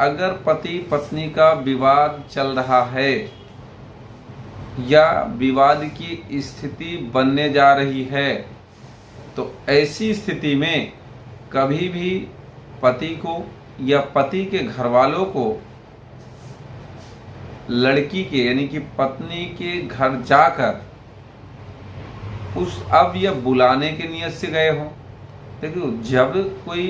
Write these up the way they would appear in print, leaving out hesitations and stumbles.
अगर पति पत्नी का विवाद चल रहा है या विवाद की स्थिति बनने जा रही है, तो ऐसी स्थिति में कभी भी पति को या पति के घर वालों को लड़की के यानी कि पत्नी के घर जाकर अब यह बुलाने के नियत से गए हों। देखिए, जब कोई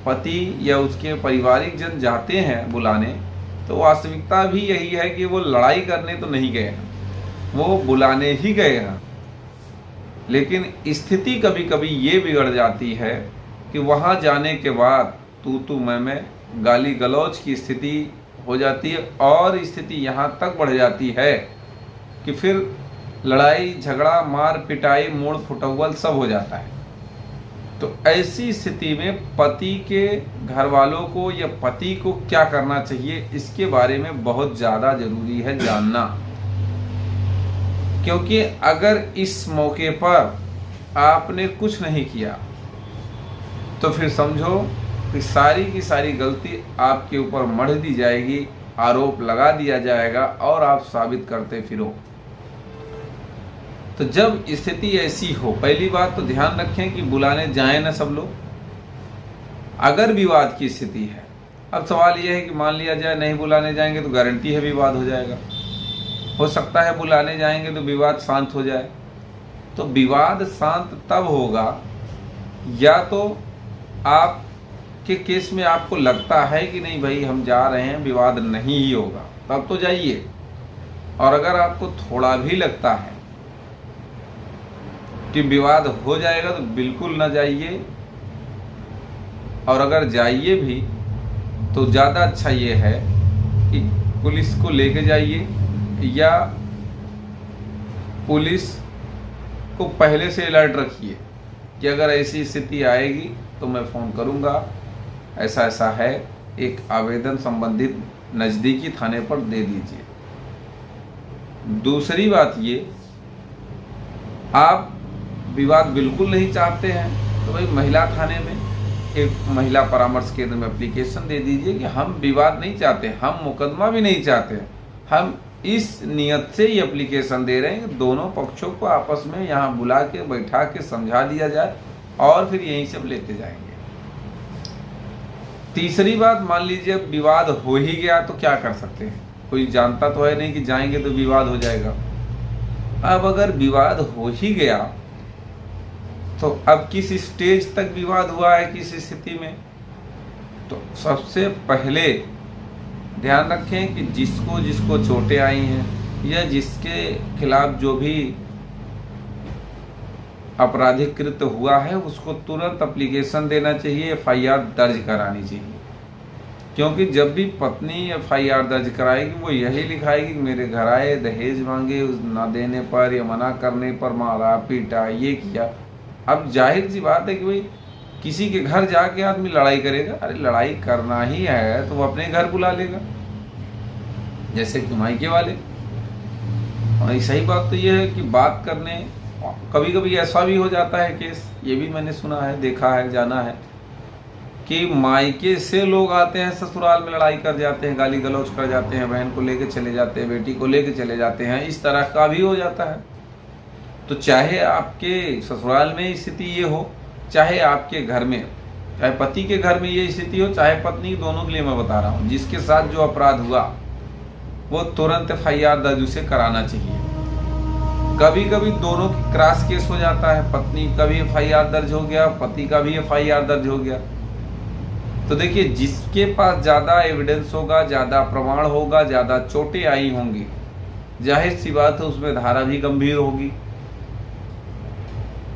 पति या उसके पारिवारिक जन जाते हैं बुलाने, तो वास्तविकता भी यही है कि वो लड़ाई करने तो नहीं गए हैं, वो बुलाने ही गए हैं। लेकिन स्थिति कभी कभी ये बिगड़ जाती है कि वहाँ जाने के बाद तू मैं गाली गलौज की स्थिति हो जाती है, और स्थिति यहाँ तक बढ़ जाती है कि फिर लड़ाई झगड़ा मार पिटाई मोड़ फुटौल सब हो जाता है। तो ऐसी स्थिति में पति के घर वालों को या पति को क्या करना चाहिए, इसके बारे में बहुत ज़्यादा ज़रूरी है जानना। क्योंकि अगर इस मौके पर आपने कुछ नहीं किया तो फिर समझो कि सारी की सारी गलती आपके ऊपर मढ़ दी जाएगी, आरोप लगा दिया जाएगा और आप साबित करते फिरो। तो जब स्थिति ऐसी हो, पहली बात तो ध्यान रखें कि बुलाने जाएं ना सब लोग। अगर विवाद की स्थिति है, अब सवाल यह है कि मान लिया जाए नहीं बुलाने जाएंगे तो गारंटी है विवाद हो जाएगा। हो सकता है बुलाने जाएंगे तो विवाद शांत हो जाए। तो विवाद शांत तब होगा या तो आप के केस में आपको लगता है कि नहीं भाई हम जा रहे हैं विवाद नहीं ही होगा, तब तो जाइए। और अगर आपको थोड़ा भी लगता है कि विवाद हो जाएगा तो बिल्कुल ना जाइए, और अगर जाइए भी तो ज़्यादा अच्छा ये है कि पुलिस को लेके जाइए, या पुलिस को पहले से अलर्ट रखिए कि अगर ऐसी स्थिति आएगी तो मैं फ़ोन करूंगा, ऐसा ऐसा है, एक आवेदन संबंधित नज़दीकी थाने पर दे दीजिए। दूसरी बात ये, आप विवाद बिल्कुल नहीं चाहते हैं तो भाई महिला थाने में एक महिला परामर्श केंद्र में एप्लीकेशन दे दीजिए कि हम विवाद नहीं चाहते, हम मुकदमा भी नहीं चाहते, हम इस नियत से ये एप्लीकेशन दे रहे हैं कि दोनों पक्षों को आपस में यहाँ बुला के बैठा के समझा दिया जाए और फिर यहीं से लेते जाएंगे। तीसरी बात, मान लीजिए विवाद हो ही गया तो क्या कर सकते हैं, कोई जानता तो है नहीं कि जाएंगे तो विवाद हो जाएगा। अब अगर विवाद हो ही गया तो अब किस स्टेज तक विवाद हुआ है, किस स्थिति में, तो सबसे पहले ध्यान रखें कि जिसको चोटें आई हैं या जिसके खिलाफ जो भी आपराधिक कृत्य हुआ है उसको तुरंत एप्लीकेशन देना चाहिए, एफआईआर दर्ज करानी चाहिए। क्योंकि जब भी पत्नी एफआईआर दर्ज कराएगी वो यही लिखाएगी कि मेरे घर आए, दहेज मांगे, ना देने पर या मना करने पर मारा पीटा, ये किया। अब जाहिर सी बात है कि भाई किसी के घर जाके आदमी लड़ाई करेगा, अरे लड़ाई करना ही है तो वो अपने घर बुला लेगा, जैसे कि मायके वाले। और सही बात तो ये है कि बात करने, कभी कभी ऐसा भी हो जाता है केस, ये भी मैंने सुना है, देखा है, जाना है कि मायके से लोग आते हैं ससुराल में लड़ाई कर जाते हैं, गाली गलौज कर जाते हैं, बहन को लेके चले जाते हैं, बेटी को लेके चले जाते हैं, इस तरह का भी हो जाता है। तो चाहे आपके ससुराल में स्थिति ये हो, चाहे आपके घर में, चाहे पति के घर में ये स्थिति हो, चाहे पत्नी, दोनों के लिए मैं बता रहा हूँ, जिसके साथ जो अपराध हुआ वो तुरंत एफआईआर दर्ज उसे कराना चाहिए। कभी कभी दोनों की क्रॉस केस हो जाता है, पत्नी का भी एफआईआर दर्ज हो गया, पति का भी एफआईआर दर्ज हो गया। तो देखिए, जिसके पास ज़्यादा एविडेंस होगा, ज़्यादा प्रमाण होगा, ज़्यादा चोटें आई होंगी, जाहिर सी बात है उसमें धारा भी गंभीर होगी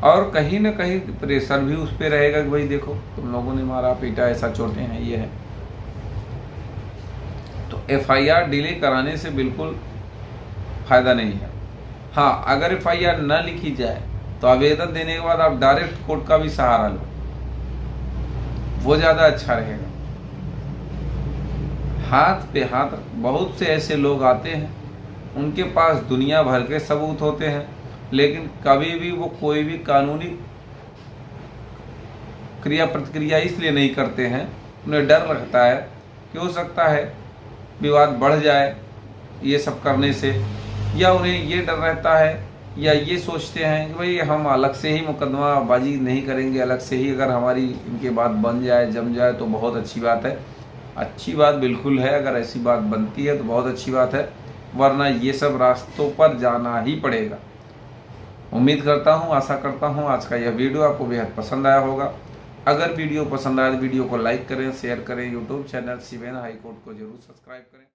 और कहीं ना कहीं प्रेशर भी उस पर रहेगा कि भाई देखो तुम लोगों ने मारा पीटा, ऐसा चोटें हैं, ये है। तो एफआईआर डिले कराने से बिल्कुल फायदा नहीं है। हाँ, अगर एफआईआर न लिखी जाए तो आवेदन देने के बाद आप डायरेक्ट कोर्ट का भी सहारा लो, वो ज़्यादा अच्छा रहेगा। हाथ पे हाथ बहुत से ऐसे लोग आते हैं, उनके पास दुनिया भर के सबूत होते हैं, लेकिन कभी भी वो कोई भी कानूनी क्रिया प्रतिक्रिया इसलिए नहीं करते हैं, उन्हें डर लगता है कि हो सकता है विवाद बढ़ जाए ये सब करने से, या उन्हें ये डर रहता है या ये सोचते हैं कि भाई हम अलग से ही मुकदमाबाजी नहीं करेंगे, अलग से ही अगर हमारी इनके बात बन जाए जम जाए तो बहुत अच्छी बात है। अच्छी बात बिल्कुल है, अगर ऐसी बात बनती है तो बहुत अच्छी बात है, वरना ये सब रास्तों पर जाना ही पड़ेगा। उम्मीद करता हूँ, आशा करता हूँ आज का यह वीडियो आपको बेहद पसंद आया होगा। अगर वीडियो पसंद आए तो वीडियो को लाइक करें, शेयर करें, YouTube channel CBN high court को जरूर सब्सक्राइब करें।